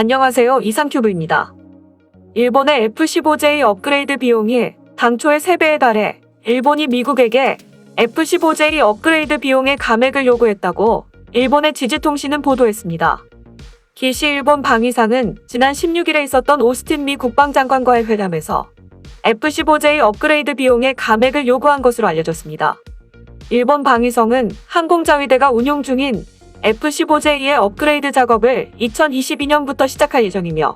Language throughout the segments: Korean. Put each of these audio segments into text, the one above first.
안녕하세요. 이상큐브입니다. 일본의 F-15J 업그레이드 비용이 당초의 3배에 달해 일본이 미국에게 F-15J 업그레이드 비용의 감액을 요구했다고 일본의 지지통신은 보도했습니다. 기시 일본 방위상은 지난 16일에 있었던 오스틴 미 국방장관과의 회담에서 F-15J 업그레이드 비용의 감액을 요구한 것으로 알려졌습니다. 일본 방위성은 항공자위대가 운용 중인 F-15J의 업그레이드 작업을 2022년부터 시작할 예정이며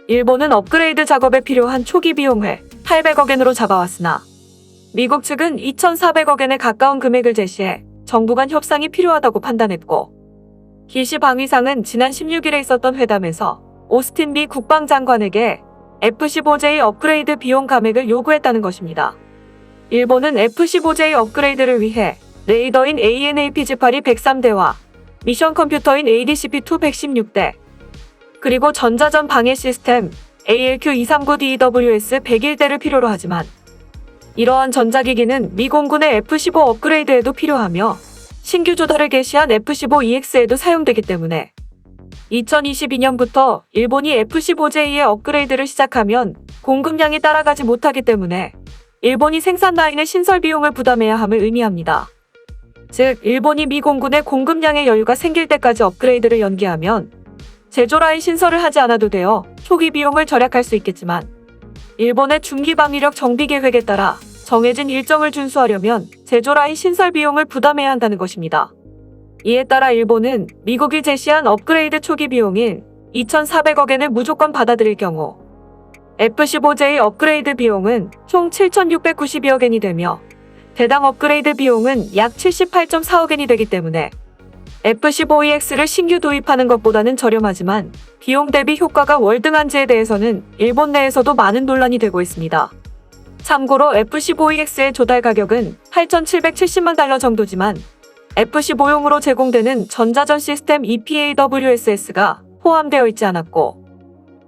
일본은 업그레이드 작업에 필요한 초기 비용을 800억엔으로 잡아왔으나 미국 측은 2,400억엔에 가까운 금액을 제시해 정부 간 협상이 필요하다고 판단했고 기시 방위상은 지난 16일에 있었던 회담에서 오스틴 미 국방장관에게 F-15J 업그레이드 비용 감액을 요구했다는 것입니다. 일본은 F-15J 업그레이드를 위해 레이더인 AN/APG-8이 103대와 미션 컴퓨터인 ADCP-2 116대, 그리고 전자전 방해 시스템 ALQ-239DEWS 101대를 필요로 하지만 이러한 전자기기는 미 공군의 F-15 업그레이드에도 필요하며 신규 조달을 개시한 F-15EX에도 사용되기 때문에 2022년부터 일본이 F-15J의 업그레이드를 시작하면 공급량이 따라가지 못하기 때문에 일본이 생산 라인의 신설 비용을 부담해야 함을 의미합니다. 즉, 일본이 미 공군의 공급량의 여유가 생길 때까지 업그레이드를 연기하면 제조 라인 신설을 하지 않아도 되어 초기 비용을 절약할 수 있겠지만 일본의 중기 방위력 정비 계획에 따라 정해진 일정을 준수하려면 제조 라인 신설 비용을 부담해야 한다는 것입니다. 이에 따라 일본은 미국이 제시한 업그레이드 초기 비용인 2,400억엔을 무조건 받아들일 경우 F-15J 업그레이드 비용은 총 7,692억엔이 되며 대당 업그레이드 비용은 약 78.4억엔이 되기 때문에 F-15EX를 신규 도입하는 것보다는 저렴하지만 비용 대비 효과가 월등한지에 대해서는 일본 내에서도 많은 논란이 되고 있습니다. 참고로 F-15EX의 조달 가격은 8,770만 달러 정도지만 F-15용으로 제공되는 전자전 시스템 EPAWSS가 포함되어 있지 않았고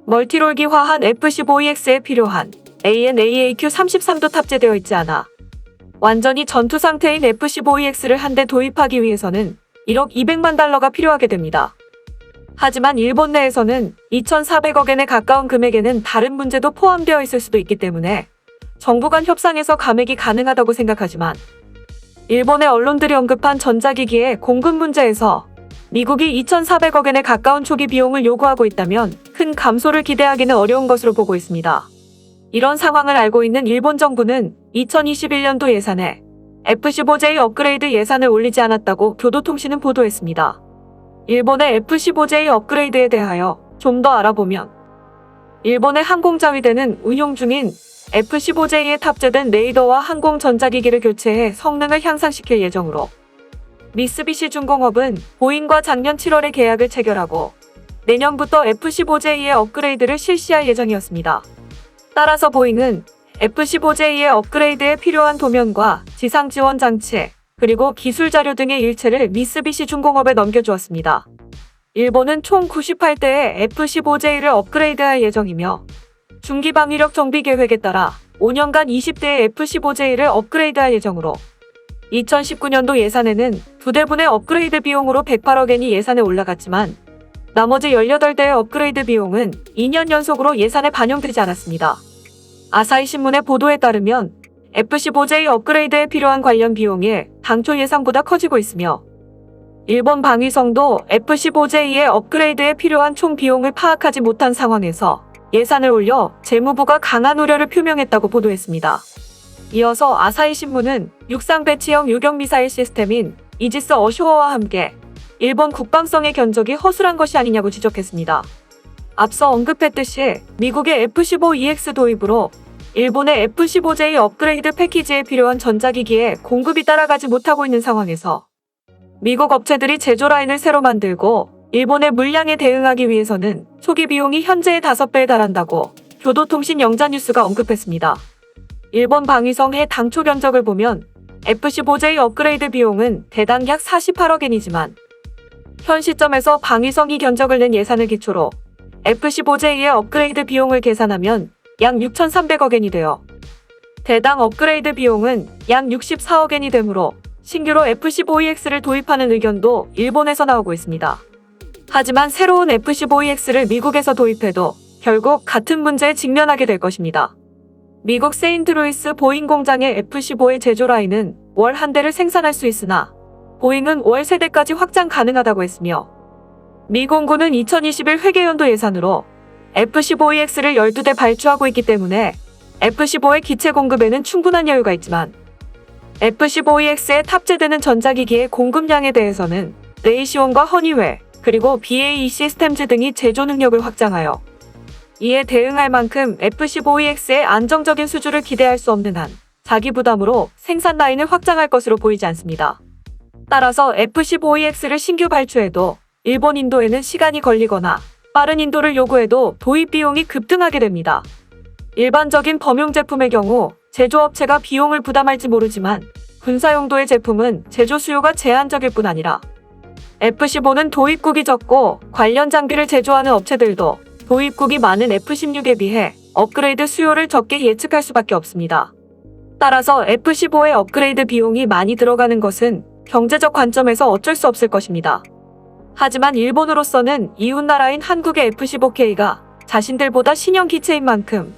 멀티롤기화한 F-15EX에 필요한 AN/AAQ-33도 탑재되어 있지 않아 완전히 전투 상태인 F-15EX를 한 대 도입하기 위해서는 1억 200만 달러가 필요하게 됩니다. 하지만 일본 내에서는 2,400억엔에 가까운 금액에는 다른 문제도 포함되어 있을 수도 있기 때문에 정부 간 협상에서 감액이 가능하다고 생각하지만 일본의 언론들이 언급한 전자기기의 공급 문제에서 미국이 2,400억엔에 가까운 초기 비용을 요구하고 있다면 큰 감소를 기대하기는 어려운 것으로 보고 있습니다. 이런 상황을 알고 있는 일본 정부는 2021년도 예산에 F-15J 업그레이드 예산을 올리지 않았다고 교도통신은 보도했습니다. 일본의 F-15J 업그레이드에 대하여 좀 더 알아보면 일본의 항공자위대는 운용 중인 F-15J에 탑재된 레이더와 항공 전자기기를 교체해 성능을 향상시킬 예정으로 미쓰비시 중공업은 보잉과 작년 7월에 계약을 체결하고 내년부터 F-15J의 업그레이드를 실시할 예정이었습니다. 따라서 보잉은 F-15J의 업그레이드에 필요한 도면과 지상 지원 장치, 그리고 기술 자료 등의 일체를 미쓰비시 중공업에 넘겨주었습니다. 일본은 총 98대의 F-15J를 업그레이드할 예정이며 중기 방위력 정비 계획에 따라 5년간 20대의 F-15J를 업그레이드할 예정으로 2019년도 예산에는 2대분의 업그레이드 비용으로 108억엔이 예산에 올라갔지만 나머지 18대의 업그레이드 비용은 2년 연속으로 예산에 반영되지 않았습니다. 아사히 신문의 보도에 따르면 F-15J 업그레이드에 필요한 관련 비용이 당초 예상보다 커지고 있으며 일본 방위성도 F-15J의 업그레이드에 필요한 총 비용을 파악하지 못한 상황에서 예산을 올려 재무부가 강한 우려를 표명했다고 보도했습니다. 이어서 아사히 신문은 육상 배치형 유격 미사일 시스템인 이지스 어쇼어와 함께 일본 국방성의 견적이 허술한 것이 아니냐고 지적했습니다. 앞서 언급했듯이 미국의 F-15EX 도입으로 일본의 F-15J 업그레이드 패키지에 필요한 전자기기에 공급이 따라가지 못하고 있는 상황에서 미국 업체들이 제조 라인을 새로 만들고 일본의 물량에 대응하기 위해서는 초기 비용이 현재의 5배에 달한다고 교도통신 영자뉴스가 언급했습니다. 일본 방위성의 당초 견적을 보면 F-15J 업그레이드 비용은 대당 약 48억엔이지만 현 시점에서 방위성이 견적을 낸 예산을 기초로 F-15J의 업그레이드 비용을 계산하면 약 6,300억엔이 되어 대당 업그레이드 비용은 약 64억엔이 되므로 신규로 F-15EX를 도입하는 의견도 일본에서 나오고 있습니다. 하지만 새로운 F-15EX를 미국에서 도입해도 결국 같은 문제에 직면하게 될 것입니다. 미국 세인트루이스 보잉 공장의 F-15의 제조 라인은 월 한 대를 생산할 수 있으나 보잉은 월 3대까지 확장 가능하다고 했으며 미 공군은 2021 회계연도 예산으로 F-15EX를 12대 발주하고 있기 때문에 F-15의 기체 공급에는 충분한 여유가 있지만 F-15EX에 탑재되는 전자기기의 공급량에 대해서는 레이시온과 허니웰 그리고 BAE 시스템즈 등이 제조 능력을 확장하여 이에 대응할 만큼 F-15EX의 안정적인 수주를 기대할 수 없는 한 자기 부담으로 생산 라인을 확장할 것으로 보이지 않습니다. 따라서 F-15EX를 신규 발주해도 일본 인도에는 시간이 걸리거나 빠른 인도를 요구해도 도입 비용이 급등하게 됩니다. 일반적인 범용 제품의 경우 제조업체가 비용을 부담할지 모르지만 군사용도의 제품은 제조 수요가 제한적일 뿐 아니라 F-15는 도입국이 적고 관련 장비를 제조하는 업체들도 도입국이 많은 F-16에 비해 업그레이드 수요를 적게 예측할 수밖에 없습니다. 따라서 F-15의 업그레이드 비용이 많이 들어가는 것은 경제적 관점에서 어쩔 수 없을 것입니다. 하지만 일본으로서는 이웃나라인 한국의 F-15K가 자신들보다 신형 기체인 만큼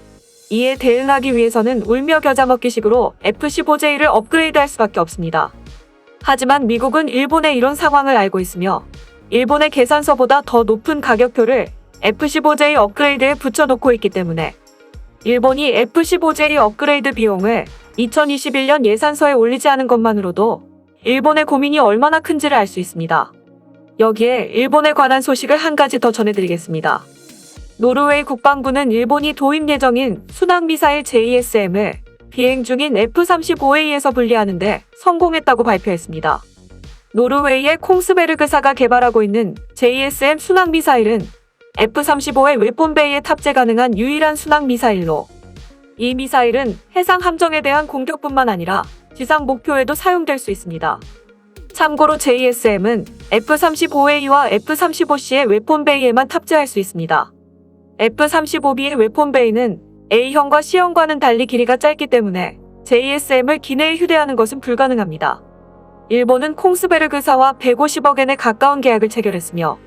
이에 대응하기 위해서는 울며 겨자 먹기식으로 F-15J를 업그레이드할 수밖에 없습니다. 하지만 미국은 일본의 이런 상황을 알고 있으며 일본의 계산서보다 더 높은 가격표를 F-15J 업그레이드에 붙여놓고 있기 때문에 일본이 F-15J 업그레이드 비용을 2021년 예산서에 올리지 않은 것만으로도 일본의 고민이 얼마나 큰지를 알 수 있습니다. 여기에 일본에 관한 소식을 한 가지 더 전해드리겠습니다. 노르웨이 국방부는 일본이 도입 예정인 순항미사일 JSM을 비행 중인 F-35A에서 분리하는데 성공했다고 발표했습니다. 노르웨이의 콩스베르그사가 개발하고 있는 JSM 순항미사일은 F-35의 웨폰베이에 탑재 가능한 유일한 순항미사일로 이 미사일은 해상 함정에 대한 공격뿐만 아니라 지상 목표에도 사용될 수 있습니다. 참고로 JSM은 F-35A와 F-35C의 웨폰베이에만 탑재할 수 있습니다. F-35B의 웨폰베이는 A형과 C형과는 달리 길이가 짧기 때문에 JSM을 기내에 휴대하는 것은 불가능합니다. 일본은 콩스베르그사와 150억엔에 가까운 계약을 체결했으며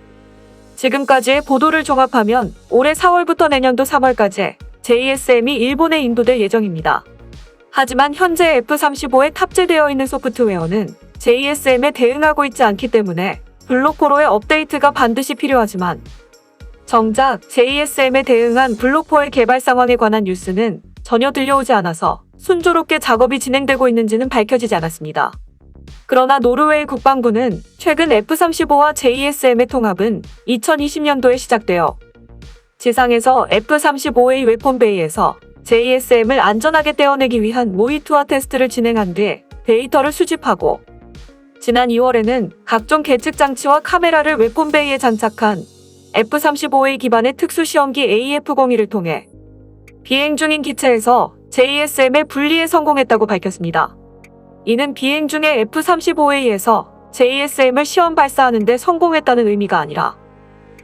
지금까지의 보도를 종합하면 올해 4월부터 내년도 3월까지 JSM이 일본에 인도될 예정입니다. 하지만 현재 F-35에 탑재되어 있는 소프트웨어는 JSM에 대응하고 있지 않기 때문에 블록4의 업데이트가 반드시 필요하지만 정작 JSM에 대응한 블록4의 개발 상황에 관한 뉴스는 전혀 들려오지 않아서 순조롭게 작업이 진행되고 있는지는 밝혀지지 않았습니다. 그러나 노르웨이 국방부는 최근 F-35와 JSM의 통합은 2020년도에 시작되어 지상에서 F-35A 웨폰베이에서 JSM을 안전하게 떼어내기 위한 모의 투하 테스트를 진행한 뒤 데이터를 수집하고 지난 2월에는 각종 계측 장치와 카메라를 웨폰베이에 장착한 F-35A 기반의 특수시험기 AF-01을 통해 비행 중인 기체에서 JSM의 분리에 성공했다고 밝혔습니다. 이는 비행 중에 F-35A에서 JSM을 시험 발사하는 데 성공했다는 의미가 아니라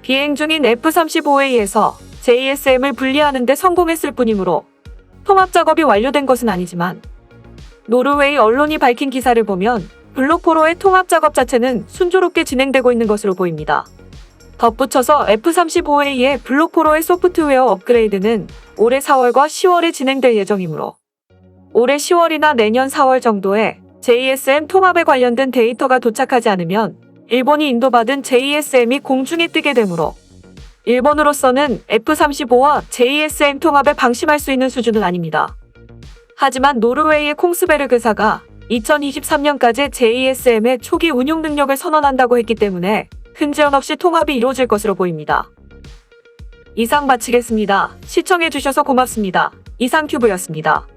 비행 중인 F-35A에서 JSM을 분리하는 데 성공했을 뿐이므로 통합 작업이 완료된 것은 아니지만 노르웨이 언론이 밝힌 기사를 보면 블록4의 통합 작업 자체는 순조롭게 진행되고 있는 것으로 보입니다. 덧붙여서 F-35A의 블록4의 소프트웨어 업그레이드는 올해 4월과 10월에 진행될 예정이므로 올해 10월이나 내년 4월 정도에 JSM 통합에 관련된 데이터가 도착하지 않으면 일본이 인도받은 JSM이 공중에 뜨게 되므로 일본으로서는 F-35와 JSM 통합에 방심할 수 있는 수준은 아닙니다. 하지만 노르웨이의 콩스베르그사가 2023년까지 JSM의 초기 운용 능력을 선언한다고 했기 때문에 큰 지연 없이 통합이 이루어질 것으로 보입니다. 이상 마치겠습니다. 시청해주셔서 고맙습니다. 이상큐브였습니다.